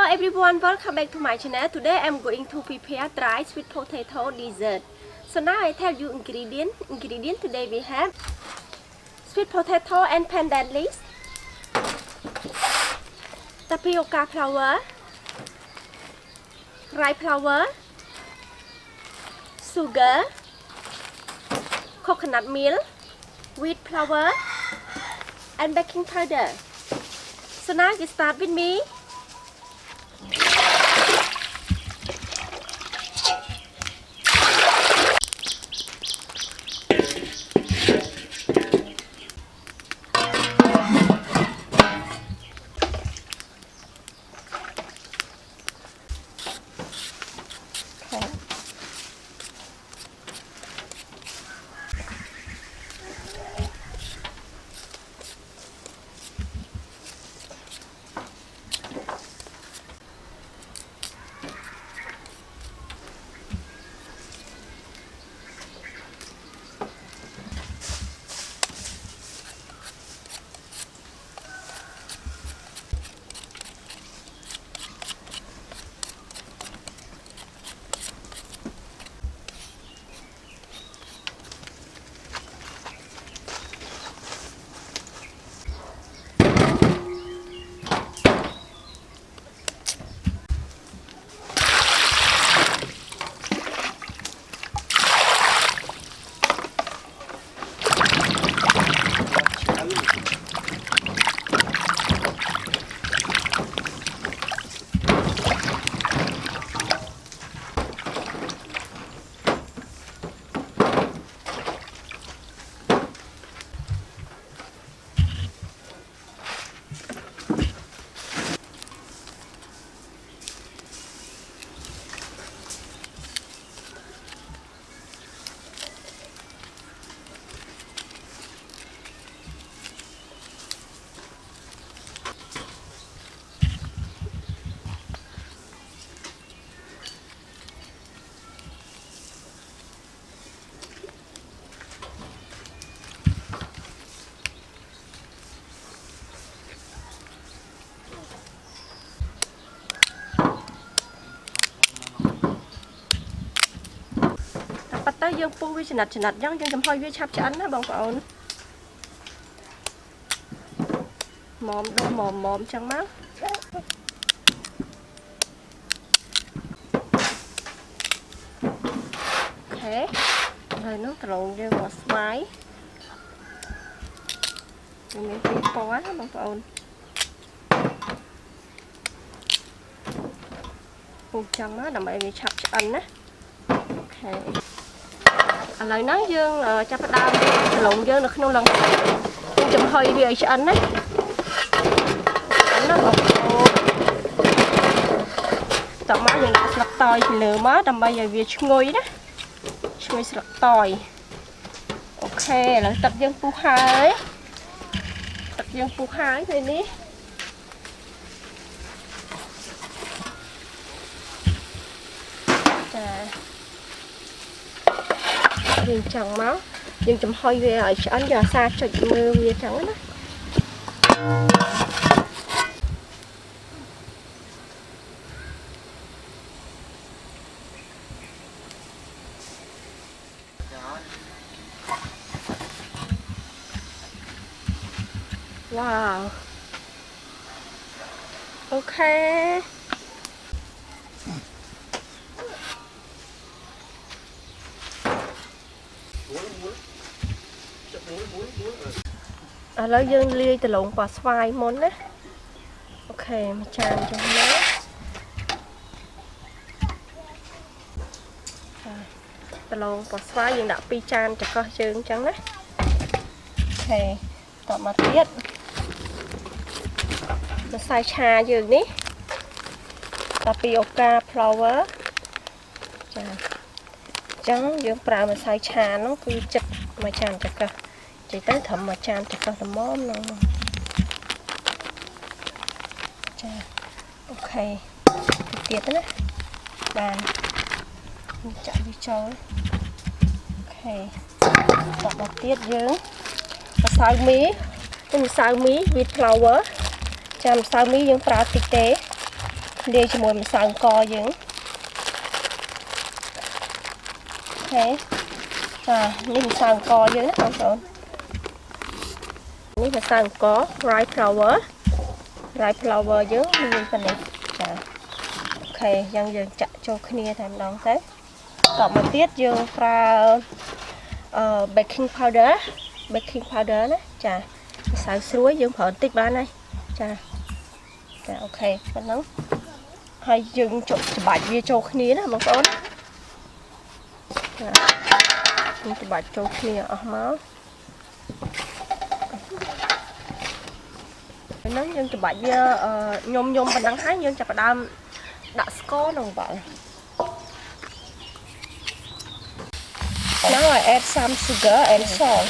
everyone, welcome back to my channel. Today I'm going to prepare dry sweet potato dessert. So now I tell you ingredient. Today we have sweet potato and pandan leaves, tapioca flour, rice flour, sugar, coconut milk, wheat flour, and baking powder. So now you start with me. Tới dương pu với chật giống dương chấm hơi với chắp chắn á bọn cậu mồm đôi mồm chẳng máu thế rồi nước trộn dương một xoáy mình phải có á bọn cậu pu chẳng á làm vậy bị chắp chắn á ok lời nói dương cho phát đau lộn dương được không lần dương chùm hơi bị cho anh ấy anh nó bọc tao má mình đã sập tỏi thì lửa má đầm bây giờ việc ngồi đó ngồi sập tỏi ok là tập dương pu hai thôi ní dương trắng máu dương chấm hơi về ở chỗ giờ xa cho mưa về trắng đó. Wow. Ok. Lấy dương ly từ lộn quả xoài món á ok mà tràn cho nó từ lộn quả xoài dương đã pi chan cho coi chương trắng đấy okต่อมาเทียดมาใส่ชาdương ní tapioca flour trắng dương prà mà xay trà nó cứ chật mà tràn cho coi chỉ tới thầm mà tràn cho coi tầm món luôn ok tiết đó bàn chạy đi chơi ok tập một tiết dương và xào mí cái xào mí with flour chăm xào mí dương prà tịch tế លាយជាមួយម្សៅអង្ករយើងអូខេចានេះម្សៅអង្ករយើងណាបងប្អូននេះម្សៅអង្ករ rice flour យើងមានប៉ុណ្ណេះចាអូខេយ៉ាងយើងចាក់ចូលគ្នាតែម្ដងទៅតមកទៀតយើងប្រើbaking powder ណាចាម្សៅស្រួយយើងប្រើបន្តិចបានហើយចាអូខេប៉ុណ្ណឹងហើយយើងច្បាច់វាចូលគ្នាណាបងប្អូនចាយើងច្បាច់ចូលគ្នាអស់មកហ្នឹងយើងច្បាច់វាញុំប៉ុណ្ណឹងហើយយើងចាប់ផ្ដើមដាក់ស្ករក្នុងបាល់ Now I add some sugar and salt.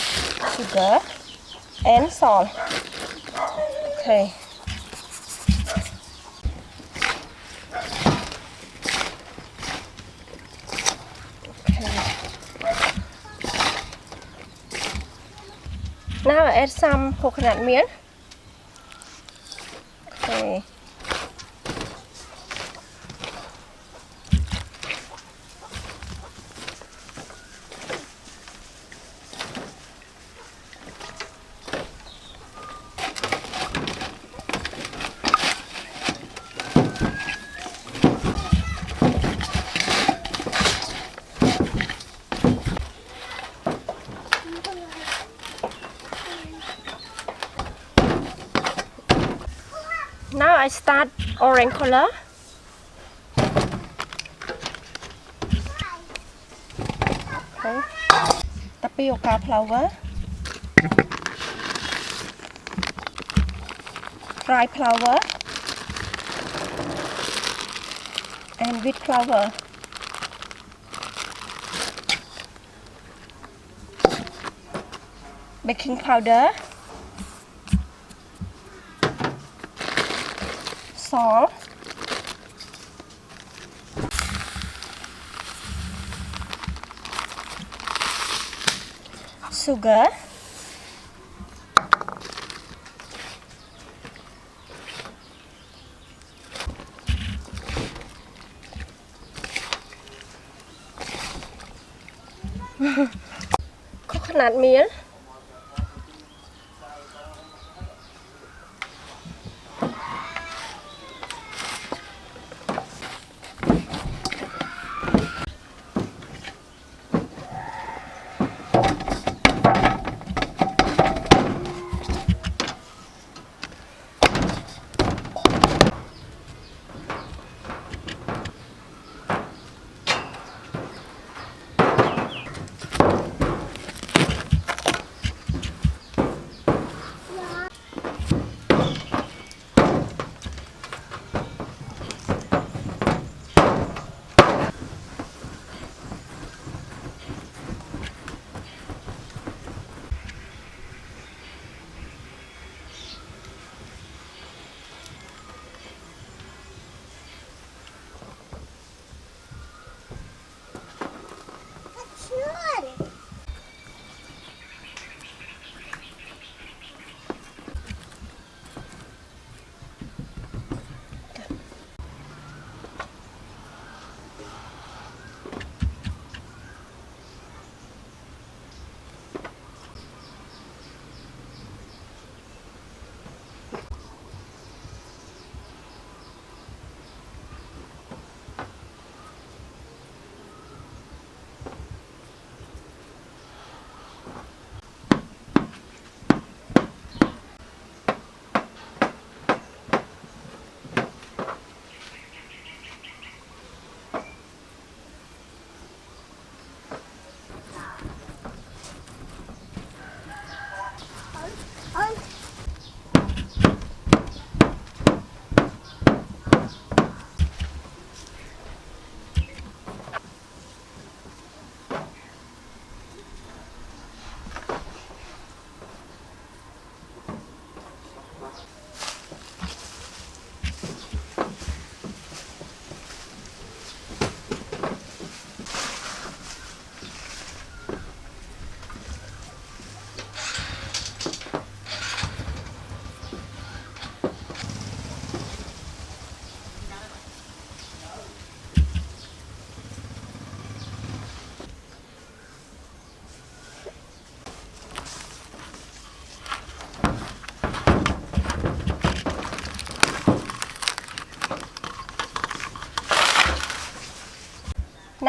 Okay. Now I add some coconut milk. Okay. Now I start orange color. Okay. Tapioca flour. Fried flour. And wheat flour. Baking powder. Salt, sugar, coconut milk,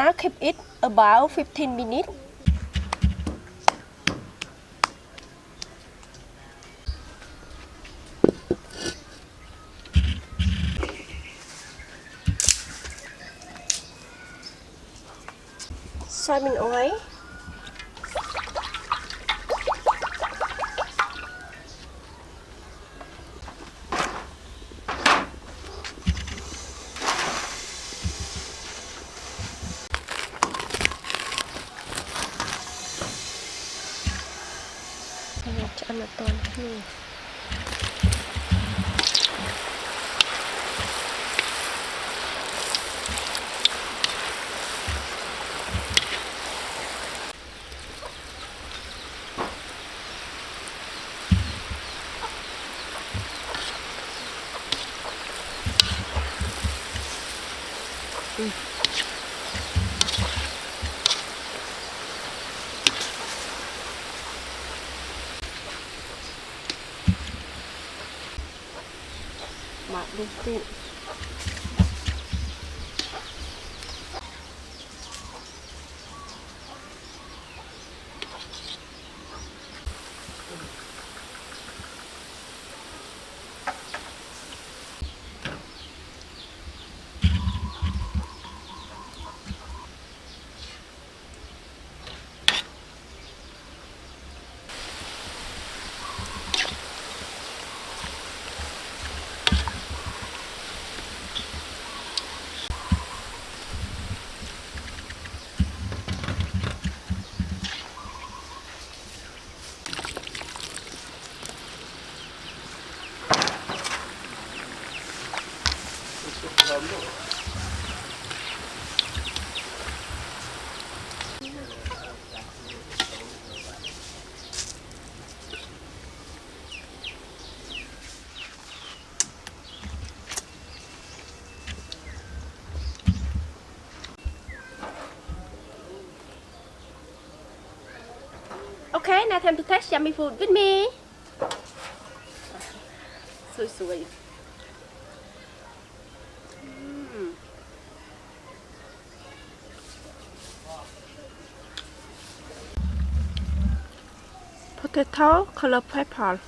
now keep it about 15 minutes. Soybean oil. Ăn là toàn nhiều. Mạ lên tiện. Okay, now time to taste yummy food with me. Sweet. Potato color pepper.